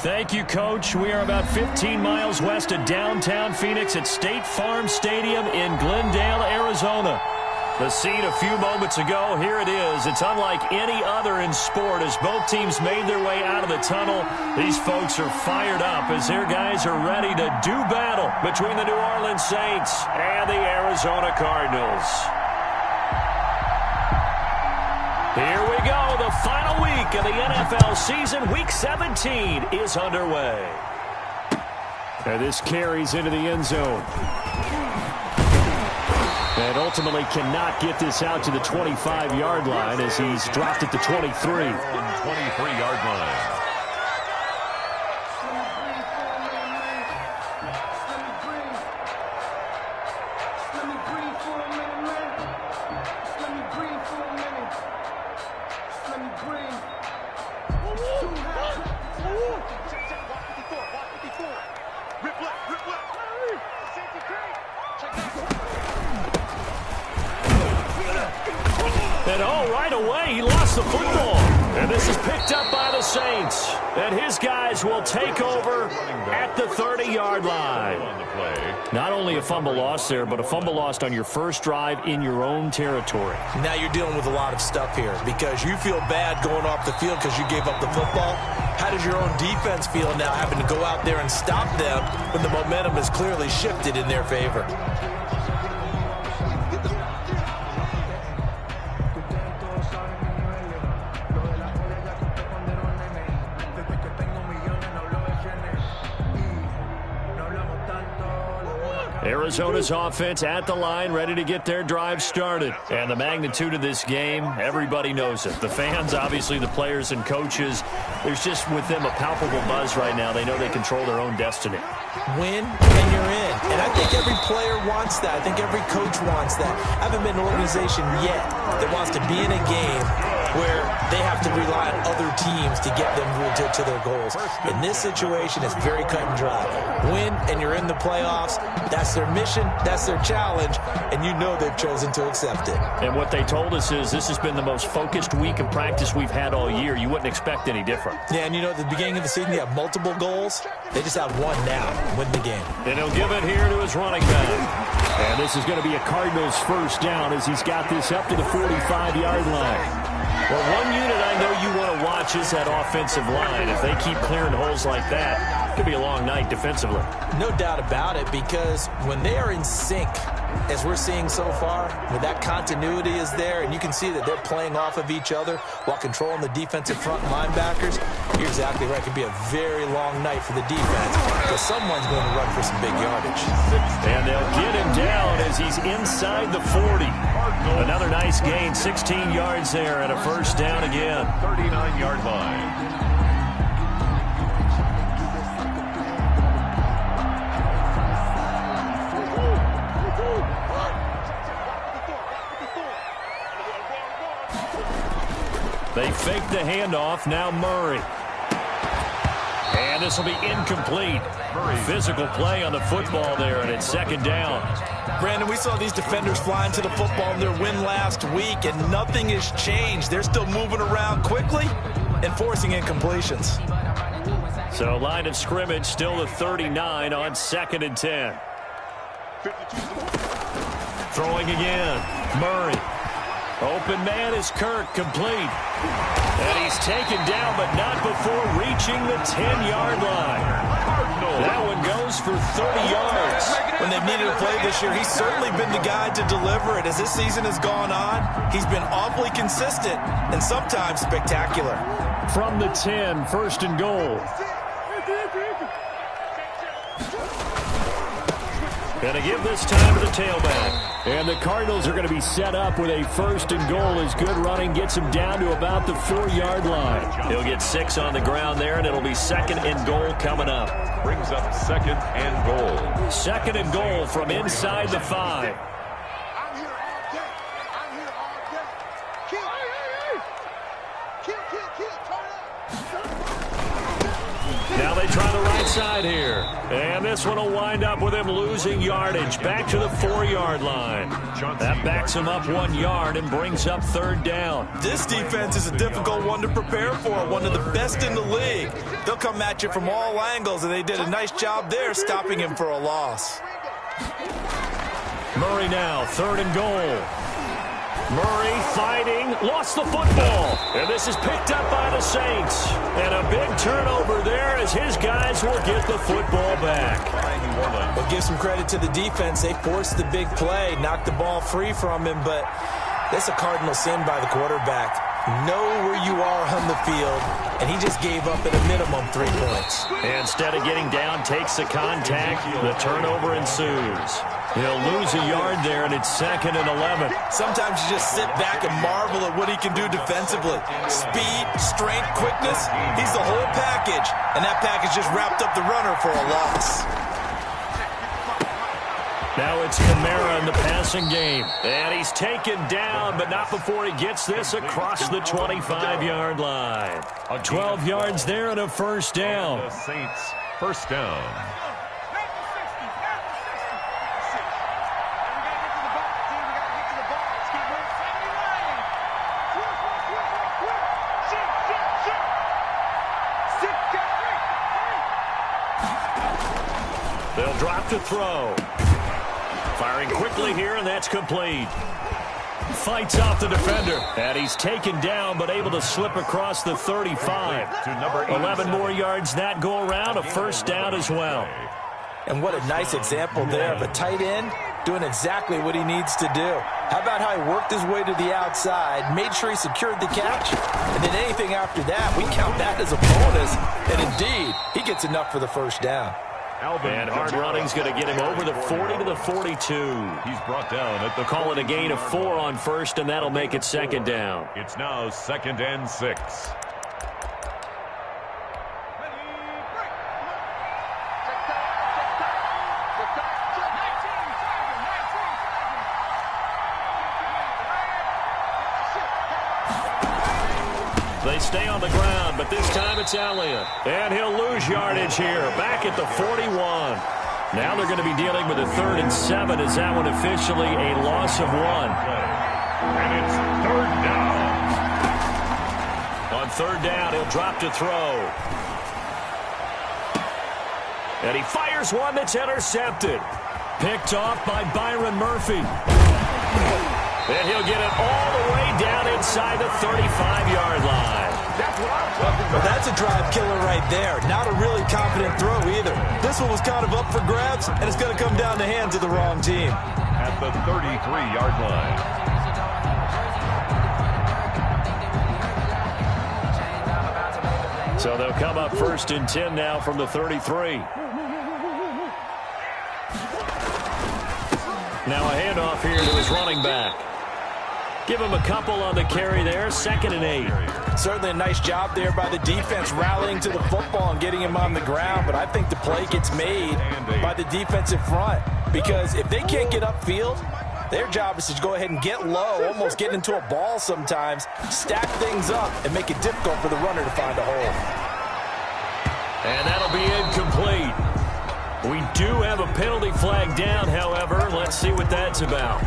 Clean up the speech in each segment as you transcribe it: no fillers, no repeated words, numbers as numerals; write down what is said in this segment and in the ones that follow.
Thank you, Coach. We are about 15 miles west of downtown Phoenix at State Farm Stadium in Glendale, Arizona. The scene a few moments ago, here it is. It's unlike any other in sport as both teams made their way out of the tunnel. These folks are fired up as their guys are ready to do battle between the New Orleans Saints and the Arizona Cardinals. Here we go. The final week of the NFL season. Week 17 is underway. And this carries into the end zone. And ultimately cannot get this out to the 25-yard line as he's dropped at the 23. 23-yard line. And right away, he lost the football. And this is picked up by the Saints. And his guys will take over at the 30-yard line. Not only a fumble loss there, but a fumble lost on your first drive in your own territory. Now you're dealing with a lot of stuff here because you feel bad going off the field because you gave up the football. How does your own defense feel now having to go out there and stop them when the momentum is clearly shifted in their favor? Arizona's offense at the line, ready to get their drive started. And the magnitude of this game, everybody knows it. The fans, obviously the players and coaches, there's just with them a palpable buzz right now. They know they control their own destiny. Win and you're in. And I think every player wants that. I think every coach wants that. I haven't been an organization yet that wants to be in a game where they have to rely on other teams to get them to their goals. In this situation, it's very cut and dry. Win, and you're in the playoffs. That's their mission. That's their challenge. And you know they've chosen to accept it. And what they told us is this has been the most focused week of practice we've had all year. You wouldn't expect any different. Yeah, and you know, at the beginning of the season, you have multiple goals. They just have one now. Win the game. And he'll give it here to his running back. And this is going to be a Cardinals first down as he's got this up to the 45-yard line. Well, one unit I know you want to watch is that offensive line. If they keep clearing holes like that, it could be a long night defensively. No doubt about it, because when they are in sync, as we're seeing so far, when that continuity is there, and you can see that they're playing off of each other while controlling the defensive front linebackers, you're exactly right. It could be a very long night for the defense, because someone's going to run for some big yardage. And they'll get him down as he's inside the 40. Another nice gain, 16 yards there, and a first down again. 39-yard line. They fake the handoff. Now Murray. And this will be incomplete. Physical play on the football there, and it's second down. Brandon, we saw these defenders flying to the football in their win last week, and nothing has changed. They're still moving around quickly and forcing incompletions. So line of scrimmage still the 39 on 2nd and 10. Throwing again. Murray. Open man is Kirk, complete. And he's taken down, but not before reaching the 10-yard line. That one goes for 30 yards. When they've needed a play this year, he's certainly been the guy to deliver it. As this season has gone on, he's been awfully consistent and sometimes spectacular. From the 10, first and goal. Going to give this time to the tailback. And the Cardinals are going to be set up with a first and goal as good running gets him down to about the 4-yard line. He'll get 6 on the ground there, and it'll be 2nd and goal coming up. Brings up 2nd and goal. 2nd and goal from inside the 5. Now they try the right inside here. And this one will wind up with him losing yardage back to the 4-yard line. That backs him up 1 yard and brings up 3rd down. This defense is a difficult one to prepare for, one of the best in the league. They'll come at you from all angles, and they did a nice job there stopping him for a loss. Murray now, 3rd and goal. Murray fighting, lost the football. And this is picked up by the Saints. And a big turnover there as his guys will get the football back. But give some credit to the defense. They forced the big play, knocked the ball free from him, but that's a cardinal sin by the quarterback. Know where you are on the field, and he just gave up at a minimum 3 points. Instead of getting down, takes the contact. The turnover ensues. He'll lose a yard there, and it's 2nd and 11. Sometimes you just sit back and marvel at what he can do defensively. Speed, strength, quickness, he's the whole package, and that package just wrapped up the runner for a loss. Now it's Kamara in the passing game. And he's taken down, but not before he gets this across the 25-yard line. 12 yards there and a 1st down. The Saints, 1st down. They'll drop to throw. Firing quickly here, and that's complete. Fights off the defender. And he's taken down, but able to slip across the 35. To number 11 more yards that go around, a 1st down as well. And what a nice example there of a tight end doing exactly what he needs to do. How about how he worked his way to the outside, made sure he secured the catch, and then anything after that, we count that as a bonus. And indeed, he gets enough for the 1st down. And hard running's going to get him over the 40 to the 42. He's brought down at the Call it a gain of 4 on 1st, and that'll make it 2nd down. It's now 2nd and 6. They stay on the ground, but this time it's Elliott. And he'll lose yardage here, back at the 41. Now they're going to be dealing with a 3rd and 7 as that one officially a loss of 1. And it's 3rd down. On 3rd down, he'll drop to throw. And he fires one that's intercepted. Picked off by Byron Murphy. And he'll get it all the way down inside the 35-yard line. Well, that's a drive killer right there. Not a really confident throw either. This one was kind of up for grabs, and it's going to come down the hands of the wrong team. At the 33-yard line. So they'll come up 1st and 10 now from the 33. Now a handoff here to his running back. Give him a couple on the carry there, 2nd and 8. Certainly a nice job there by the defense rallying to the football and getting him on the ground, but I think the play gets made by the defensive front because if they can't get upfield, their job is to go ahead and get low, almost get into a ball sometimes, stack things up, and make it difficult for the runner to find a hole. And that'll be incomplete. We do have a penalty flag down, however. Let's see what that's about.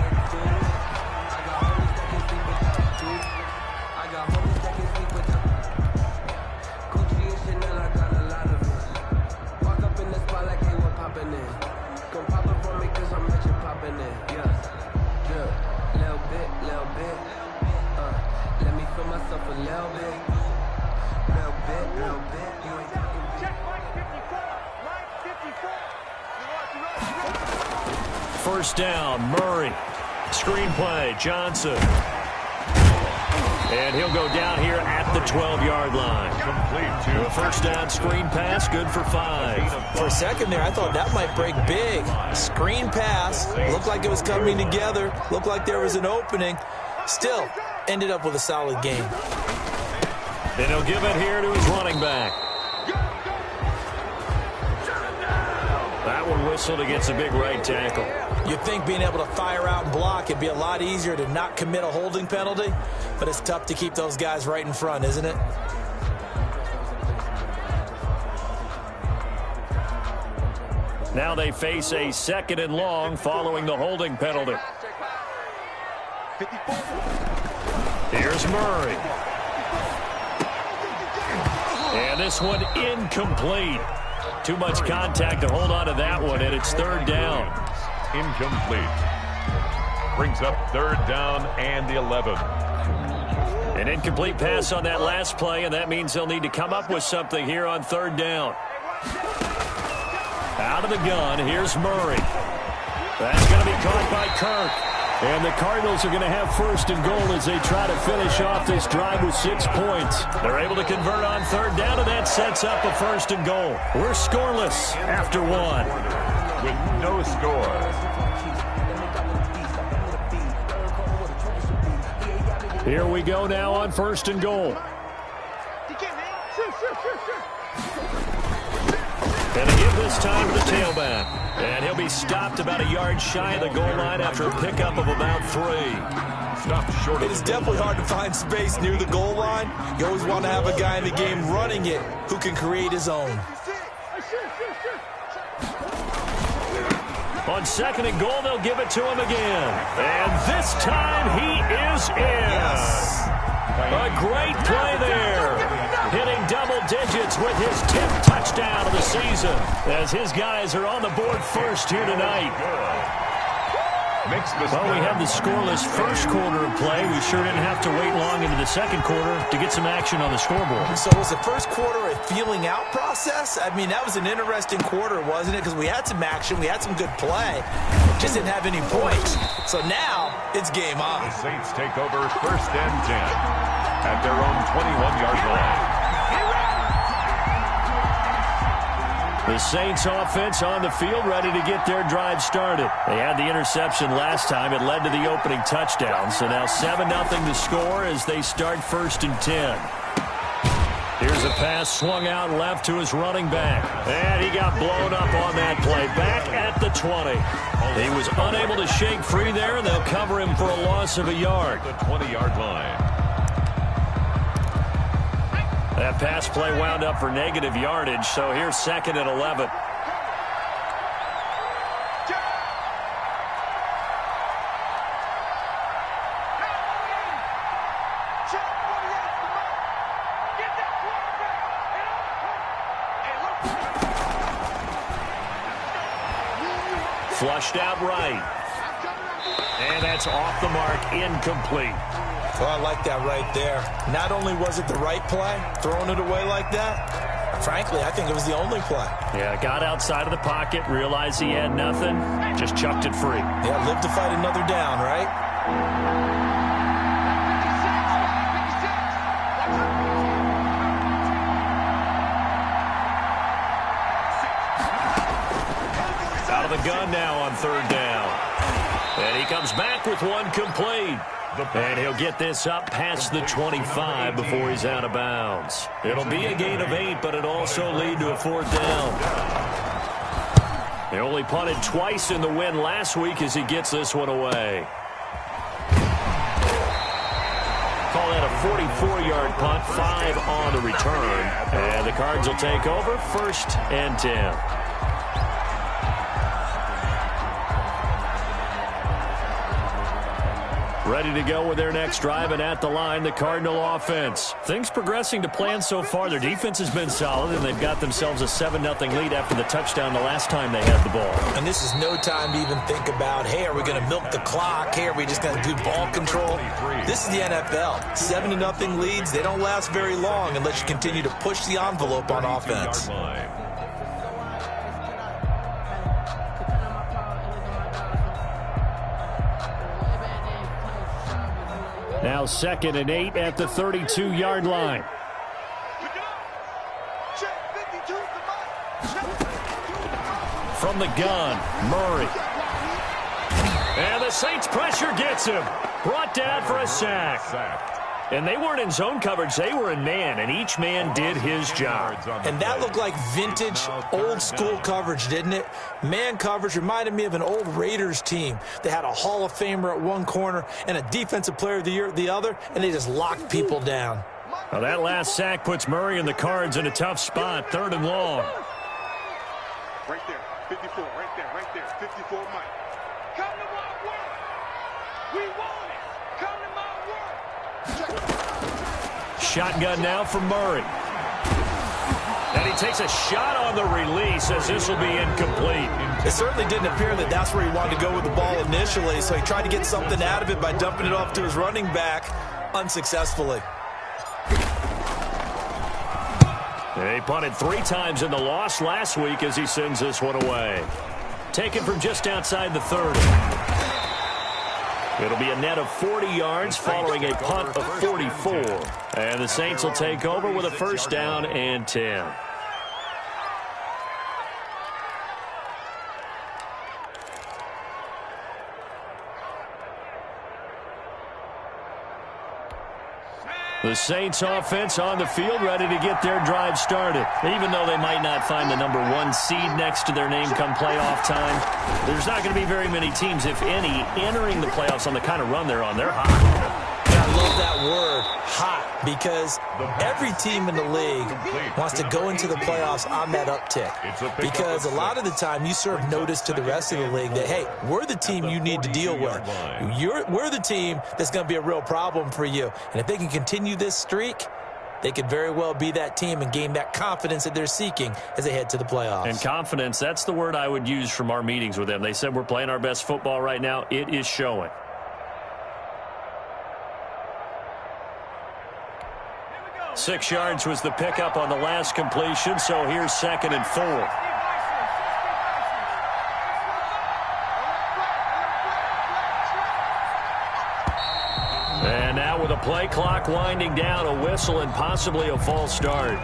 First down, Murray. Screen play, Johnson. And he'll go down here at the 12-yard line. Complete to a first down screen pass, good for 5. For a second there, I thought that might break big. Screen pass, looked like it was coming together, looked like there was an opening. Still, ended up with a solid game. And he'll give it here to his running back. That one whistled against a big right tackle. You'd think being able to fire out and block it'd be a lot easier to not commit a holding penalty, but it's tough to keep those guys right in front, isn't it? Now they face a 2nd and long following the holding penalty. Here's Murray. And this one incomplete. Too much contact to hold on to that one, and it's 3rd down. Incomplete. Brings up 3rd down and 11. An incomplete pass on that last play, and that means they'll need to come up with something here on 3rd down. Out of the gun, here's Murray. That's going to be caught by Kirk. And the Cardinals are going to have 1st and goal as they try to finish off this drive with 6 points. They're able to convert on 3rd down, and that sets up a 1st and goal. We're scoreless after 1. With no score. Here we go now on 1st and goal. And they give this time to the tailback. And he'll be stopped about a yard shy of the goal line after a pickup of about 3. Stopped short of It is definitely hard to find space near the goal line. You always want to have a guy in the game running it who can create his own. On 2nd and goal, they'll give it to him again. And this time he is in. Yes. A great play there. Hitting double digits with his 10th touchdown of the season. As his guys are on the board first here tonight. Well, we had the scoreless first quarter of play. We sure didn't have to wait long into the 2nd quarter to get some action on the scoreboard. So was the first quarter a feeling out process? I mean, that was an interesting quarter, wasn't it? Because we had some action, we had some good play. Just didn't have any points. So now it's game on. The Saints take over 1st and 10 at their own 21-yard line. The Saints offense on the field ready to get their drive started. They had the interception last time. It led to the opening touchdown. So now 7-0 to score as they start 1st and 10. Here's a pass swung out left to his running back. And he got blown up on that play. Back at the 20. He was unable to shake free there, and they'll cover him for a loss of a yard. The 20-yard line. That pass play wound up for negative yardage, so here's 2nd and 11. Flushed out right. And that's off the mark, incomplete. Oh, I like that right there. Not only was it the right play, throwing it away like that, frankly, I think it was the only play. Yeah, got outside of the pocket, realized he had nothing, just chucked it free. Yeah, live to fight another down, right? Out of the gun now on 3rd down. And he comes back with one complete. And he'll get this up past the 25 before he's out of bounds. It'll be a gain of 8, but it'll also lead to a 4th down. They only punted twice in the win last week as he gets this one away. Call that a 44-yard punt, 5 on the return. And the Cards will take over 1st and 10. Ready to go with their next drive, and at the line, the Cardinal offense. Things progressing to plan so far. Their defense has been solid, and they've got themselves a 7-0 lead after the touchdown the last time they had the ball. And this is no time to even think about, hey, are we going to milk the clock? Hey, are we just going to do ball control? This is the NFL. 7-0 leads, they don't last very long unless you continue to push the envelope on offense. Now 2nd and 8 at the 32-yard line. From the gun, Murray. And the Saints pressure gets him. Brought down for a sack. And they weren't in zone coverage. They were in man, and each man did his job. And that looked like vintage, old-school coverage, didn't it? Man coverage reminded me of an old Raiders team. They had a Hall of Famer at one corner and a Defensive Player of the Year at the other, and they just locked people down. Well, that last sack puts Murray and the Cards in a tough spot, 3rd and long. Right there. 54, right there. 54 Mike. Come to my work. We want it. Come to my work. Shotgun now for Murray. And he takes a shot on the release as this will be incomplete. It certainly didn't appear that that's where he wanted to go with the ball initially, so he tried to get something out of it by dumping it off to his running back unsuccessfully. He punted 3 times in the loss last week as he sends this one away. Taken from just outside the 30. It'll be a net of 40 yards following a punt of 44. And the Saints will take over with a first down and 10. The Saints offense on the field, ready to get their drive started. Even though they might not find the number 1 seed next to their name come playoff time, there's not going to be very many teams, if any, entering the playoffs on the kind of run they're on. They're hot. I love that word, hot, because every team in the league wants to go into the playoffs on that uptick. Because a lot of the time you serve notice to the rest of the league that, hey, we're the team you need to deal with. We're the team that's going to be a real problem for you. And if they can continue this streak, they could very well be that team and gain that confidence that they're seeking as they head to the playoffs. And confidence, that's the word I would use from our meetings with them. They said we're playing our best football right now. It is showing. 6 yards was the pickup on the last completion, so here's 2nd and 4. And now with a play clock winding down, a whistle and possibly a false start.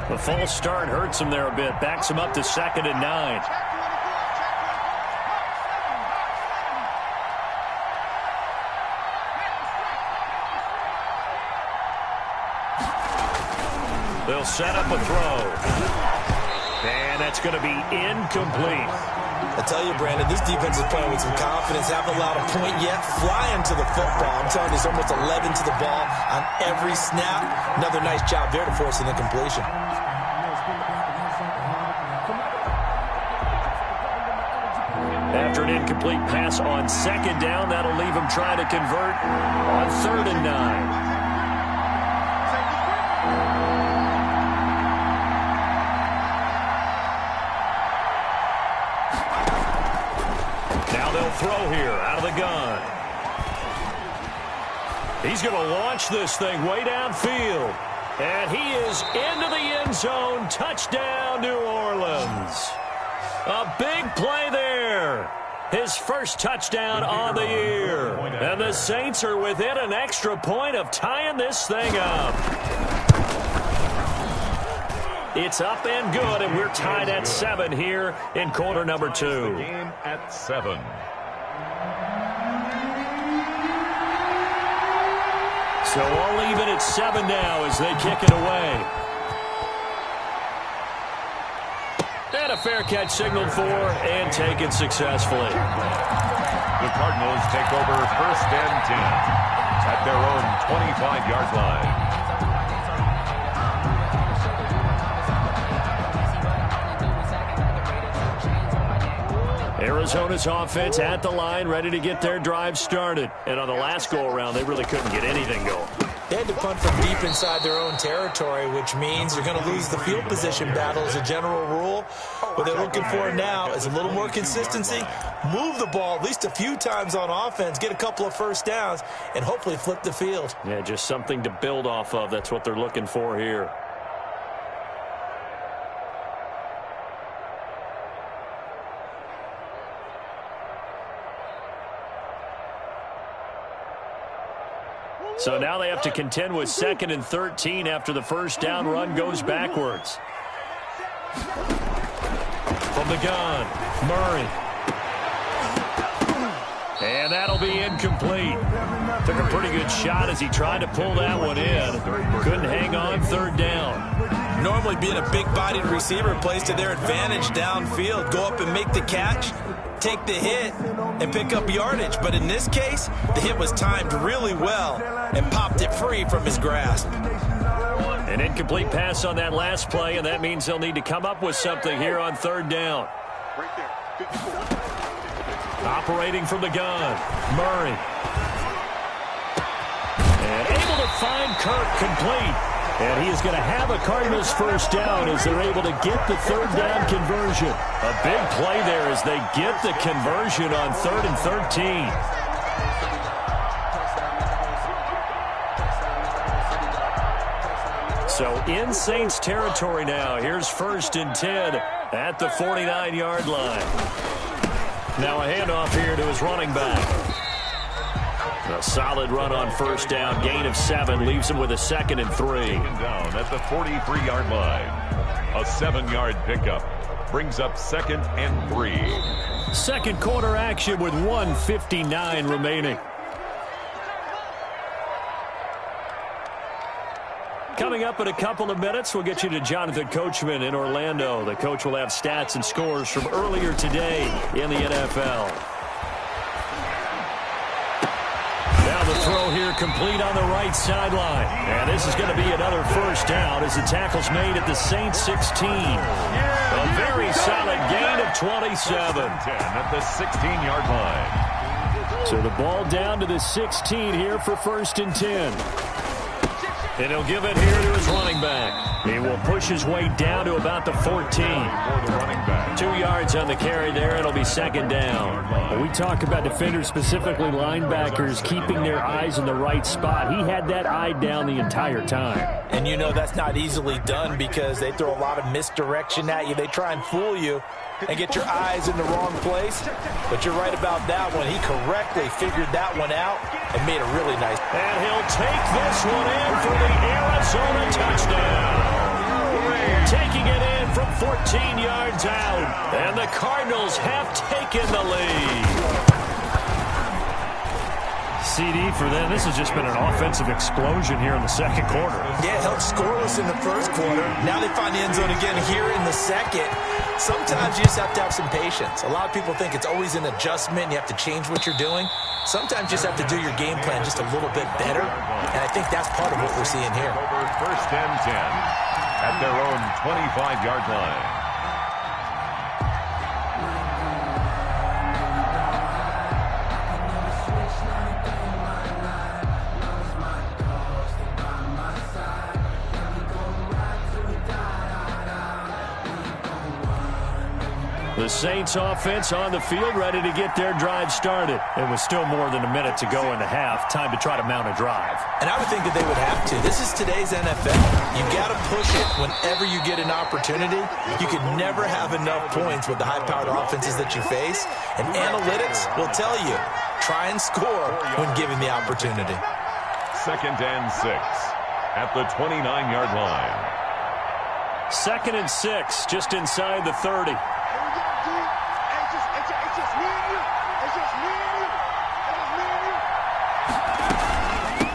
The false start hurts him there a bit. Backs him up to 2nd and 9. They'll set up a throw. And that's going to be incomplete. I tell you, Brandon, this defense is playing with some confidence. Haven't allowed a point yet. Flying to the football. I'm telling you, there's almost 11 to the ball on every snap. Another nice job there to force an incompletion. After an incomplete pass on 2nd down, that'll leave him trying to convert on 3rd and 9. Throw here out of the gun. He's going to launch this thing way downfield. And he is into the end zone. Touchdown, New Orleans. A big play there. His first touchdown on the year. And the Saints are within an extra point of tying this thing up. It's up and good, and we're tied at 7 here in quarter number 2. Game at 7. So all even at 7 now as they kick it away. And a fair catch signaled for and taken successfully. The Cardinals take over 1st and 10 at their own 25-yard line. Arizona's offense at the line, ready to get their drive started. And on the last go-around, they really couldn't get anything going. They had to punt from deep inside their own territory, which means you're going to lose the field position battle as a general rule. What they're looking for now is a little more consistency, move the ball at least a few times on offense, get a couple of first downs, and hopefully flip the field. Yeah, just something to build off of. That's what they're looking for here. So now they have to contend with 2nd and 13 after the first down run goes backwards. From the gun, Murray. And that'll be incomplete. Took a pretty good shot as he tried to pull that one in. Couldn't hang on 3rd down. Normally being a big-bodied receiver plays to their advantage downfield. Go up and make the catch, take the hit, and pick up yardage. But in this case, the hit was timed really well and popped it free from his grasp. An incomplete pass on that last play, and that means they'll need to come up with something here on third down. Right there. 54. Operating from the gun, Murray. And able to find Kirk complete. And he is going to have a Cardinals first down as they're able to get the third down conversion. A big play there as they get the conversion on 3rd and 13. So in Saints territory now. Here's 1st and 10 at the 49-yard line. Now a handoff here to his running back. A solid run on first down. Gain of 7 leaves him with a 2nd and 3. Down at the 43-yard line. A 7-yard pickup brings up 2nd and 3. Second quarter action with 1:59 remaining. Coming up in a couple of minutes, we'll get you to Jonathan Coachman in Orlando. The coach will have stats and scores from earlier today in the NFL. Now the throw here complete on the right sideline. And this is going to be another first down as the tackle's made at the Saints 16. A very solid gain of 27. 10 at the 16-yard line. So the ball down to the 16 here for 1st and 10. And he'll give it here to his running back. He will push his way down to about the 14. For the running back. 2 yards on the carry there. It'll be 2nd down. When we talk about defenders, specifically linebackers, keeping their eyes in the right spot. He had that eye down the entire time. And you know that's not easily done because they throw a lot of misdirection at you. They try and fool you and get your eyes in the wrong place. But you're right about that one. He correctly figured that one out and made a really nice. And he'll take this one in for the Arizona touchdown. Taking it in from 14 yards out. And the Cardinals have taken the lead. CD for them. This has just been an offensive explosion here in the second quarter. Yeah, it held scoreless in the first quarter. Now they find the end zone again here in the second. Sometimes you just have to have some patience. A lot of people think it's always an adjustment. You have to change what you're doing. Sometimes you just have to do your game plan just a little bit better. And I think that's part of what we're seeing here. Over 1st and 10 at their own 25-yard line. The Saints offense on the field, ready to get their drive started. It was still more than a minute to go in the half. Time to try to mount a drive. And I would think that they would have to. This is today's NFL. You got to push it whenever you get an opportunity. You can never have enough points with the high-powered offenses that you face. And analytics will tell you, try and score when given the opportunity. 2nd and 6 at the 29-yard line. 2nd and 6, just inside the 30.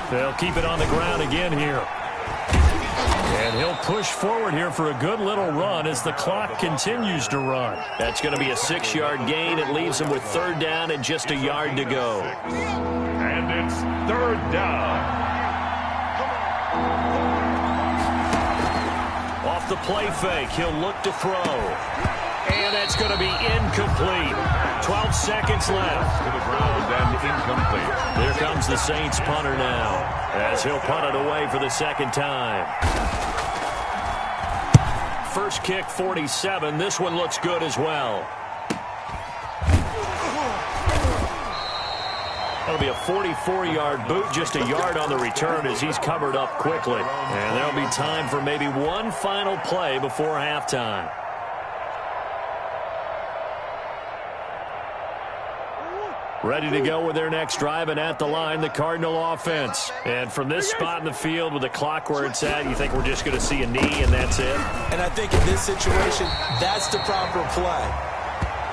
They'll keep it on the ground again here. And he'll push forward here for a good little run as the clock continues to run. That's going to be a 6-yard gain. It leaves him with 3rd down and just a yard to go. And it's 3rd down. Off the play fake, he'll look to throw. And that's going to be incomplete. 12 seconds left. To the ground and incomplete. Here comes the Saints punter now as he'll punt it away for the 2nd time. First kick, 47. This one looks good as well. That'll be a 44-yard boot, just a yard on the return as he's covered up quickly. And there'll be time for maybe one final play before halftime. Ready to go with their next drive, and at the line, the Cardinal offense. And from this spot in the field with the clock where it's at, you think we're just going to see a knee and that's it? And I think in this situation, that's the proper play.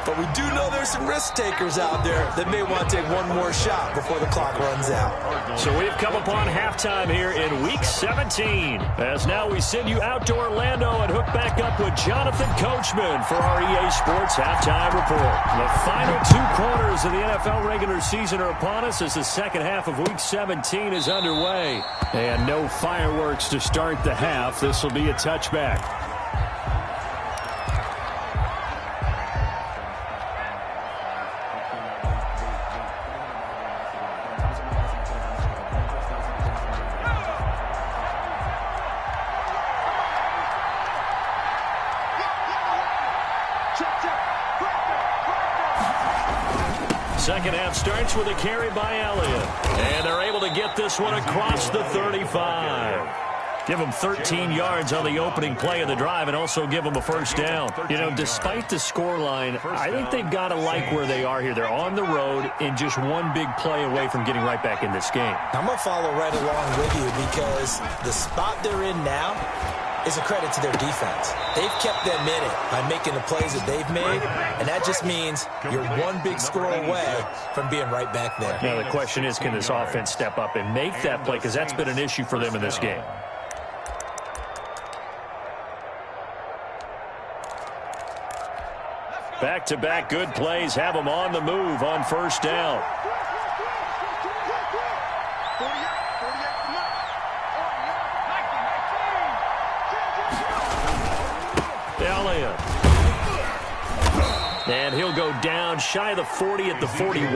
But we do know there's some risk takers out there that may want to take one more shot before the clock runs out. So we've come upon halftime here in Week 17. As now we send you out to Orlando and hook back up with Jonathan Coachman for our EA Sports Halftime Report. The final 2 quarters of the NFL regular season are upon us as the second half of Week 17 is underway. And no fireworks to start the half. This will be a touchback. Second half starts with a carry by Elliott. And they're able to get this one across the 35. Give them 13 yards on the opening play of the drive and also give them a first down. You know, despite the scoreline, I think they've got to like where they are here. They're on the road and just one big play away from getting right back in this game. I'm going to follow right along with you because the spot they're in now is a credit to their defense. They've kept them in it by making the plays that they've made, and that just means you're one big score away from being right back there. Now the question is, can this offense step up and make that play, because that's been an issue for them in this game. Back-to-back good plays have them on the move on first down. Elliott. And he'll go down shy of the 40 at the 41.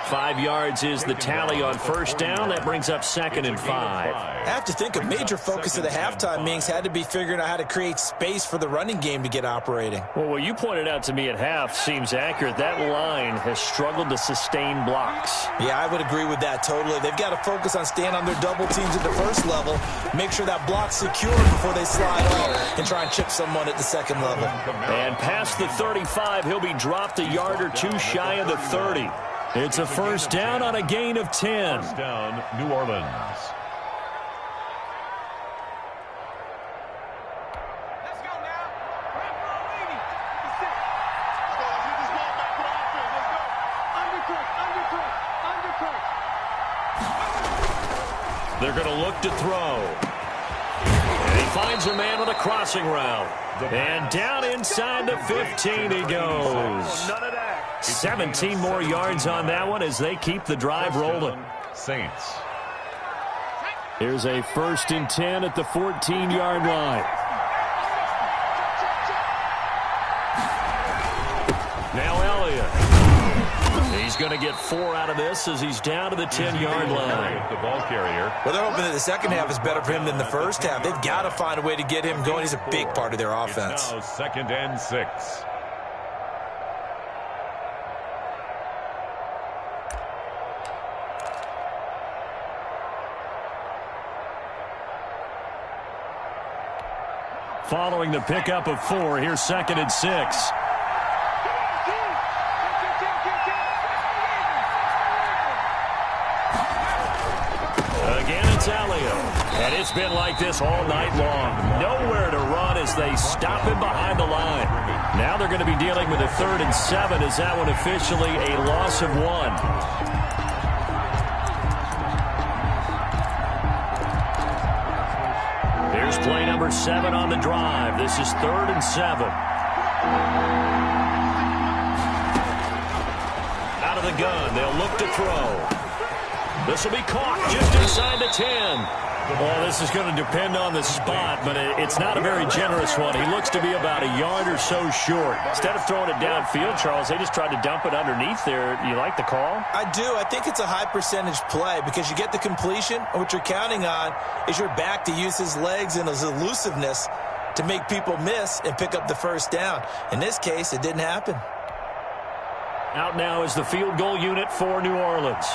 5 yards is the tally on first down. That brings up 2nd and 5. I have to think a major focus of the halftime meetings had to be figuring out how to create space for the running game to get operating. Well, what you pointed out to me at half seems accurate. That line has struggled to sustain blocks. Yeah, I would agree with that totally. They've got to focus on staying on their double teams at the first level, make sure that block's secure before they slide off and try and chip someone at the second level. And past the 35, he'll be dropped a yard or two shy of the 30. It's a first down on a gain of 10. First down, New Orleans. Let's go now. Let's go. Hit this ball back for the offense. Let's go. Undercut. They're going to look to throw. And he finds a man on a crossing route. And down inside the 15 he goes. 17 more yards on that one as they keep the drive rolling. Saints. Here's a 1st and 10 at the 14-yard line. Now Elliott. He's going to get 4 out of this as he's down to the 10-yard line. The ball carrier. Well, they're hoping that the second half is better for him than the first half. They've got to find a way to get him going. He's a big part of their offense. It's now 2nd and 6. Following the pickup of 4, here's 2nd and 6. Again, it's Elliott. And it's been like this all night long. Nowhere to run as they stop him behind the line. Now they're going to be dealing with a 3rd and 7 as that one officially a loss of 1. Here's play number 7 on the drive. This is 3rd and 7. Out of the gun. They'll look to throw. This will be caught just inside the 10. Well, this is going to depend on the spot, but it's not a very generous one. He looks to be about a yard or so short. Instead of throwing it downfield, Charles, they just tried to dump it underneath there. You like the call? I do. I think it's a high percentage play because you get the completion, and what you're counting on is your back to use his legs and his elusiveness to make people miss and pick up the first down. In this case, it didn't happen. Out now is the field goal unit for New Orleans.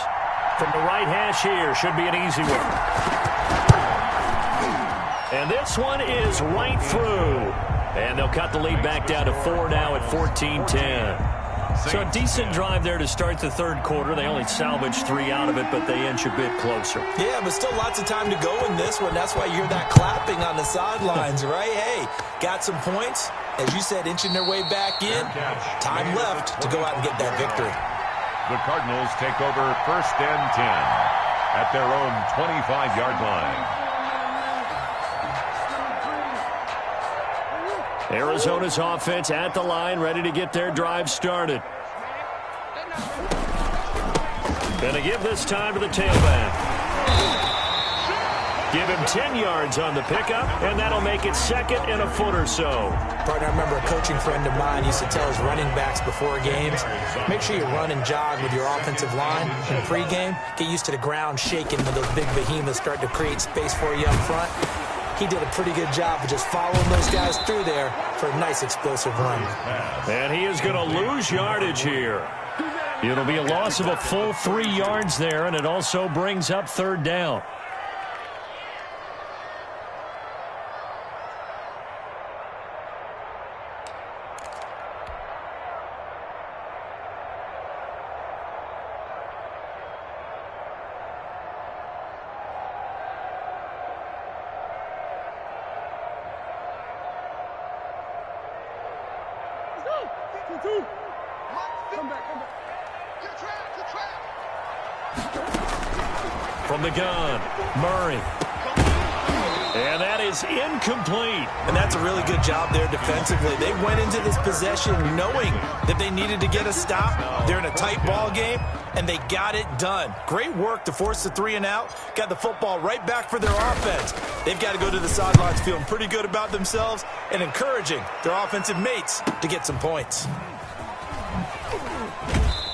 From the right hash here, should be an easy one. And this one is right through. And they'll cut the lead back down to 4 now at 14-10. So a decent drive there to start the 3rd quarter. They only salvaged 3 out of it, but they inch a bit closer. Yeah, but still lots of time to go in this one. That's why you hear that clapping on the sidelines, right? Hey, got some points. as you said, inching their way back in. Time left to go out and get that victory. The Cardinals take over 1st and 10 at their own 25-yard line. Arizona's offense at the line, ready to get their drive started. Going to give this time to the tailback. Give him 10 yards on the pickup, and that'll make it 2nd and a foot or so. Partner, I remember a coaching friend of mine used to tell his running backs before games, make sure you run and jog with your offensive line in pregame. Get used to the ground shaking when those big behemoths start to create space for you up front. He did a pretty good job of just following those guys through there for a nice explosive run. And he is going to lose yardage here. It'll be a loss of a full 3 yards there, and it also brings up 3rd down. From the gun, Murray. And that is incomplete. And that's a really good job there defensively. They went into this possession knowing that they needed to get a stop. They're in a tight ball game, and they got it done. Great work to force the 3 and out. Got the football right back for their offense. They've got to go to the sidelines feeling pretty good about themselves and encouraging their offensive mates to get some points.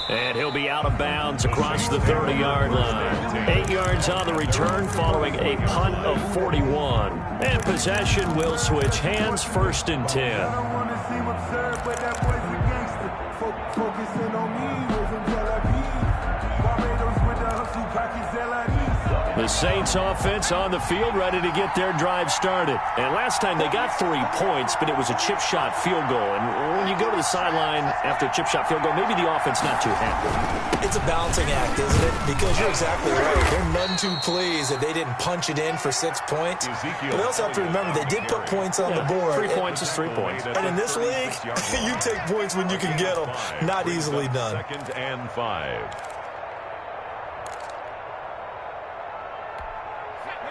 And he'll be out of bounds across the 30-yard line. 8 yards on the return following a punt of 41. And possession will switch hands, 1st and 10. The Saints offense on the field ready to get their drive started. And last time they got 3 points, but it was a chip shot field goal. And when you go to the sideline after a chip shot field goal, maybe the offense not too happy. It's a balancing act, isn't it? Because you're exactly right. They're none too pleased that they didn't punch it in for 6 points. But they also have to remember they did put points on the board. 3 points is 3 points. And in this league, you take points when you can get them. Not easily done. 2nd and 5.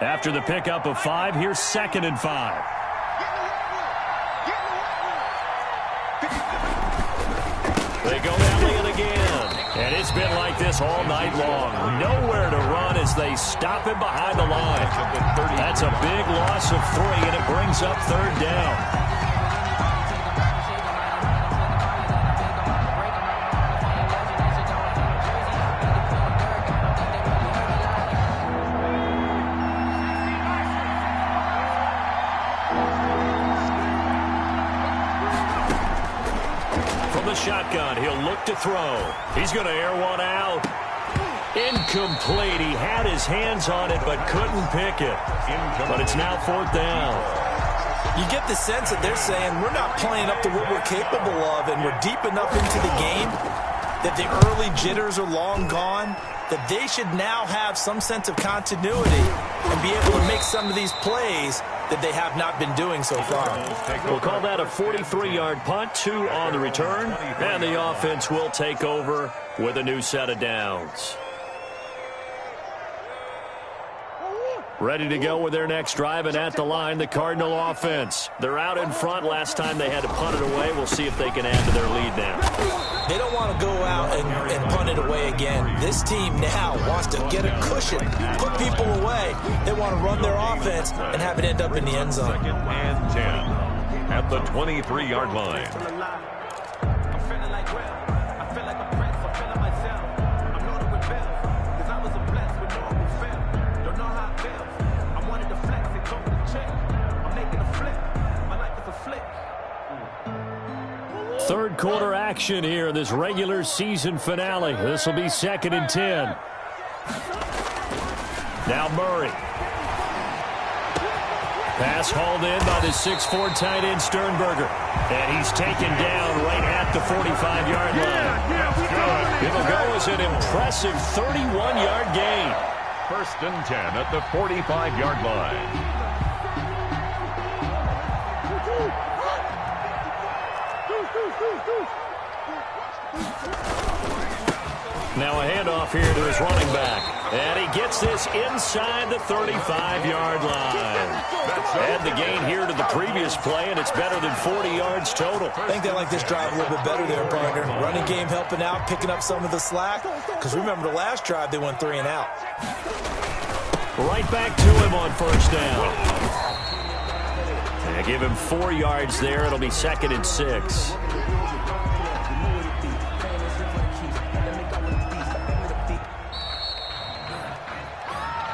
After the pickup of 5, here's 2nd and 5. They go down it again. And it's been like this all night long. Nowhere to run as they stop him behind the line. That's a big loss of 3, and it brings up 3rd down. Shotgun. He'll look to throw. He's going to air one out. Incomplete. He had his hands on it but couldn't pick it. But it's now 4th down. You get the sense that they're saying we're not playing up to what we're capable of, and we're deep enough into the game that the early jitters are long gone, that they should now have some sense of continuity and be able to make some of these plays that they have not been doing so far. We'll call that a 43-yard punt, 2 on the return, and the offense will take over with a new set of downs. Ready to go with their next drive, and at the line, the Cardinal offense. They're out in front. Last time they had to punt it away. We'll see if they can add to their lead now. They don't want to go out and punt it away again. This team now wants to get a cushion, put people away. They want to run their offense and have it end up in the end zone. 2nd and 10 at the 23-yard line. Third quarter action here in this regular season finale. This will be 2nd and 10. Now Murray. Pass hauled in by the 6'4" tight end Sternberger. And he's taken down right at the 45-yard line. It'll go as an impressive 31-yard gain. 1st and 10 at the 45-yard line. Now a handoff here to his running back. And he gets this inside the 35-yard line. Add the gain here to the previous play, and it's better than 40 yards total. I think they like this drive a little bit better there, partner. Running game helping out, picking up some of the slack. Because remember, the last drive, they went 3 and out. Right back to him on first down. And give him 4 yards there. It'll be 2nd and 6.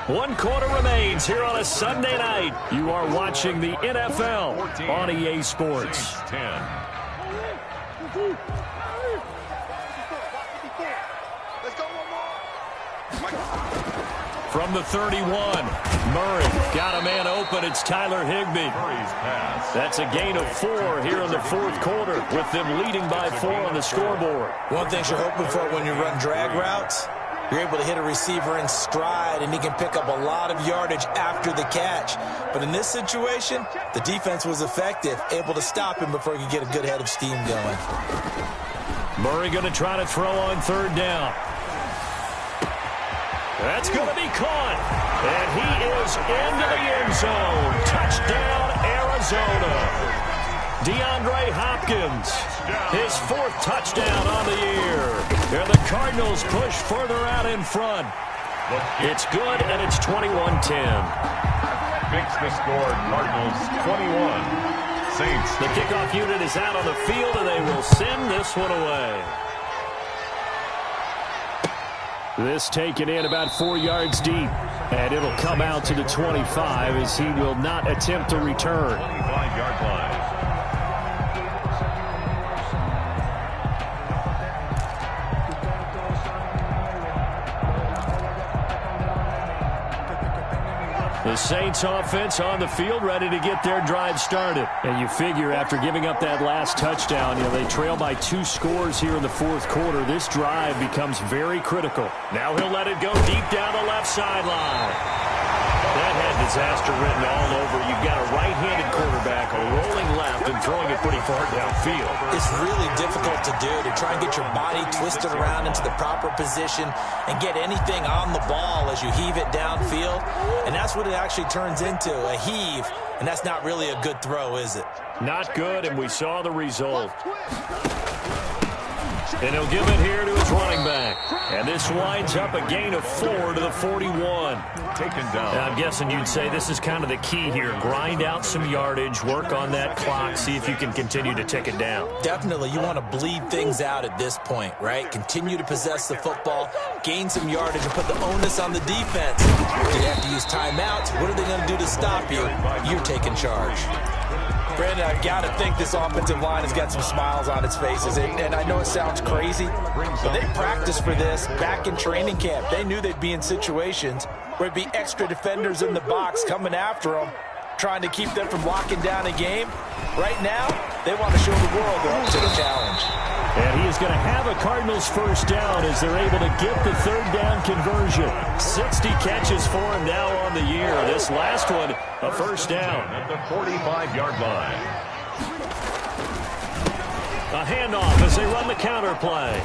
One quarter remains here on a Sunday night. You are watching the NFL on EA Sports. 10. Let's go one more. From the 31, Murray got a man open. It's Tyler Higbee. Murray's pass. That's a gain of 4 here in the 4th quarter, with them leading by 4 on the scoreboard. One thing you're hoping for when you run drag routes, you're able to hit a receiver in stride, and he can pick up a lot of yardage after the catch. But in this situation, the defense was effective, able to stop him before he could get a good head of steam going. Murray going to try to throw on 3rd down. That's going to be caught. And he is into the end zone. Touchdown, Arizona. DeAndre Hopkins, his 4th touchdown on the year. And the Cardinals push further out in front. It's good, and it's 21-10. Makes the score, Cardinals 21. Saints. The kickoff unit is out on the field, and they will send this one away. This taken in about 4 yards deep, and it'll come out to the 25 as he will not attempt to return. 25-yard line. The Saints offense on the field, ready to get their drive started. And you figure after giving up that last touchdown, they trail by 2 scores here in the 4th quarter. This drive becomes very critical. Now he'll let it go deep down the left sideline. That had disaster written all over. You've got a right-handed quarterback rolling left and throwing it pretty far downfield. It's really difficult to do, to try and get your body twisted around into the proper position and get anything on the ball as you heave it downfield. And that's what it actually turns into, a heave. And that's not really a good throw, is it? Not good, and we saw the result. And he'll give it here to his running back. And this winds up a gain of 4 to the 41. Taken down. And I'm guessing you'd say this is kind of the key here. Grind out some yardage, work on that clock, see if you can continue to tick it down. Definitely. You want to bleed things out at this point, right? Continue to possess the football, gain some yardage, and put the onus on the defense. Do you have to use timeouts? What are they going to do to stop you? You're taking charge. Brandon, I've got to think this offensive line has got some smiles on its faces. And I know it sounds crazy, but they practiced for this back in training camp. They knew they'd be in situations where there'd be extra defenders in the box coming after them, trying to keep them from locking down a game. Right now, they want to show the world they're up to the challenge. And he is going to have a Cardinals first down as they're able to get the 3rd down conversion. 60 catches for him now on the year. This last one, a first down. At the 45-yard line. A handoff as they run the counter play.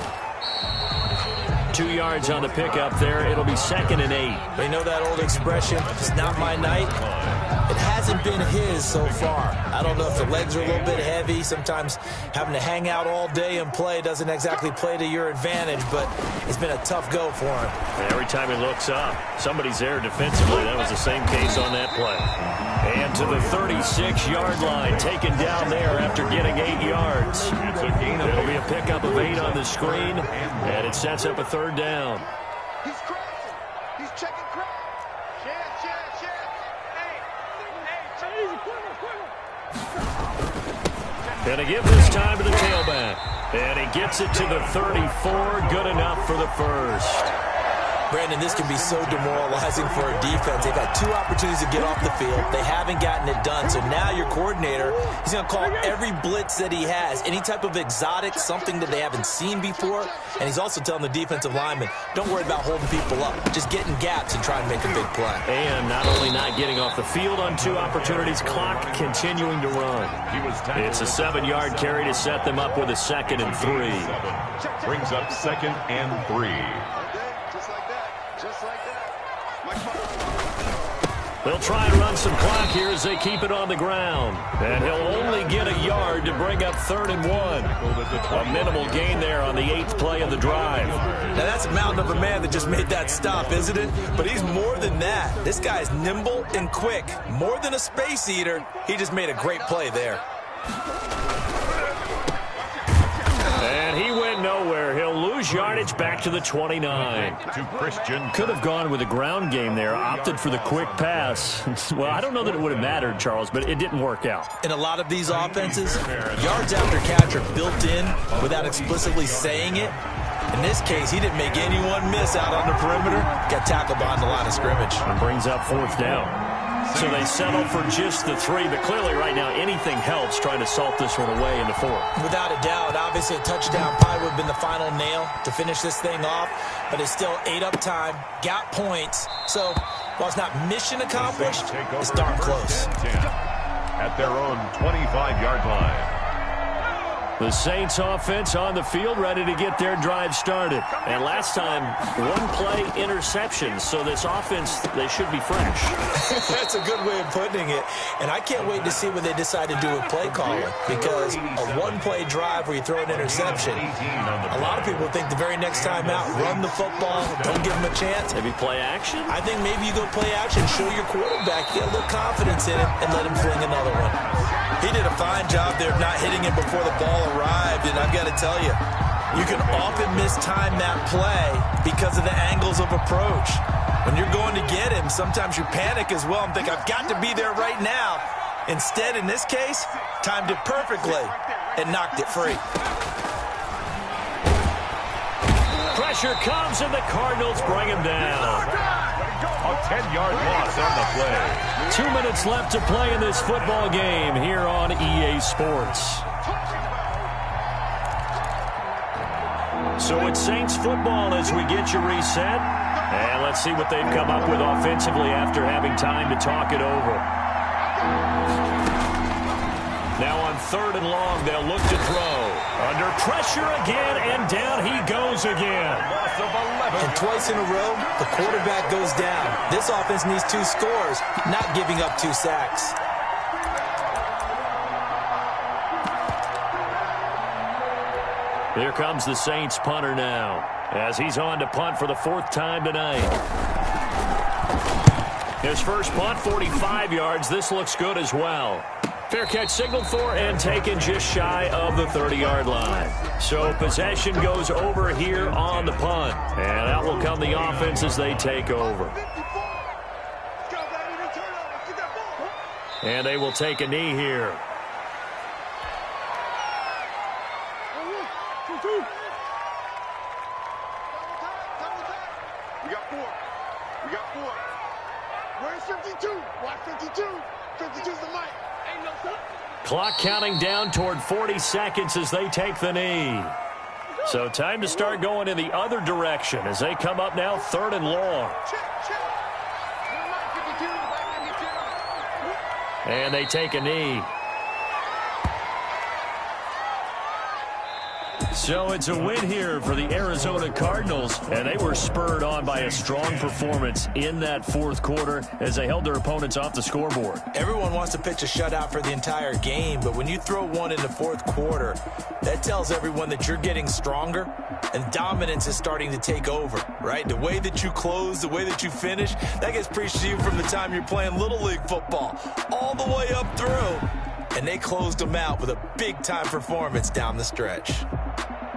2 yards on the pickup there. It'll be 2nd and 8. They know that old expression, it's not my night. It hasn't been his so far. I don't know if the legs are a little bit heavy. Sometimes having to hang out all day and play doesn't exactly play to your advantage, but it's been a tough go for him. And every time he looks up, somebody's there defensively. That was the same case on that play. And to the 36-yard line, taken down there after getting 8 yards. It's a gain of 8. It'll be a pickup of 8 on the screen, and it sets up a 3rd down. He's crossing. He's checking cross. Share. Hey, And he gives this time to the tailback. And he gets it to the 34. Good enough for the first. Brandon, this can be so demoralizing for a defense. They've had 2 opportunities to get off the field. They haven't gotten it done. So now your coordinator, he's going to call every blitz that he has, any type of exotic, something that they haven't seen before. And he's also telling the defensive lineman, don't worry about holding people up. Just get in gaps and try and make a big play. And not only not getting off the field on 2 opportunities, clock continuing to run. It's a 7-yard carry to set them up with a 2nd and 3. Brings up 2nd and 3. Just like that. Just like that. They'll try and run some clock here as they keep it on the ground. And he'll only get a yard to bring up 3rd and 1. A minimal gain there on the 8th play of the drive. Now that's a mountain of a man that just made that stop, isn't it? But he's more than that. This guy's nimble and quick. More than a space eater. He just made a great play there. And he went nowhere. He'll lose yardage back to the 29. To Christian. Could have gone with a ground game there. Opted for the quick pass. Well, I don't know that it would have mattered, Charles, but it didn't work out. In a lot of these offenses, yards after catch are built in without explicitly saying it. In this case, he didn't make anyone miss out on the perimeter. Got tackled behind the line of scrimmage. And brings up 4th down. So they settle for just the 3, but clearly right now anything helps trying to salt this one away in the 4th. Without a doubt, obviously a touchdown probably would have been the final nail to finish this thing off, but it's still 8 up time, got points. So while it's not mission accomplished, it's darn close. At their own 25-yard line. The Saints offense on the field, ready to get their drive started. And last time, 1-play interception. So this offense, they should be fresh. That's a good way of putting it. And I can't wait to see what they decide to do with play calling. Because a 1-play drive where you throw an interception, a lot of people think the very next time out, run the football, don't give them a chance. Maybe play action? I think maybe you go play action, show your quarterback, get a little confidence in him, and let him fling another one. He did a fine job there of not hitting him before the ball arrived, and I've got to tell you, you can often mistime that play because of the angles of approach. When you're going to get him, sometimes you panic as well and think, I've got to be there right now. Instead, in this case, timed it perfectly and knocked it free. Pressure comes, and the Cardinals bring him down. A 10-yard loss on the play. 2 minutes left to play in this football game here on EA Sports. So it's Saints football as we get you reset. And let's see what they've come up with offensively after having time to talk it over. Now on 3rd and long, they'll look to throw. Under pressure again, and down he goes again. Loss of 11. And twice in a row, the quarterback goes down. This offense needs 2 scores, not giving up 2 sacks. Here comes the Saints punter now, as he's on to punt for the 4th time tonight. His first punt, 45 yards. This looks good as well. Fair catch signaled for and taken just shy of the 30-yard line. So possession goes over here on the punt. And out will come the offense as they take over. And they will take a knee here. We got 4. We got 4. Where's 52? Watch 52. 52's the mic. Ain't no something. Clock counting down toward 40 seconds as they take the knee. So time to start going in the other direction as they come up now 3rd and long. Check. Mic 52. Mic 52. And they take a knee. So it's a win here for the Arizona Cardinals, and they were spurred on by a strong performance in that 4th quarter as they held their opponents off the scoreboard. Everyone wants to pitch a shutout for the entire game, but when you throw one in the 4th quarter, that tells everyone that you're getting stronger and dominance is starting to take over, right? The way that you close, the way that you finish, that gets preached to you from the time you're playing Little League football all the way up through. And they closed them out with a big-time performance down the stretch.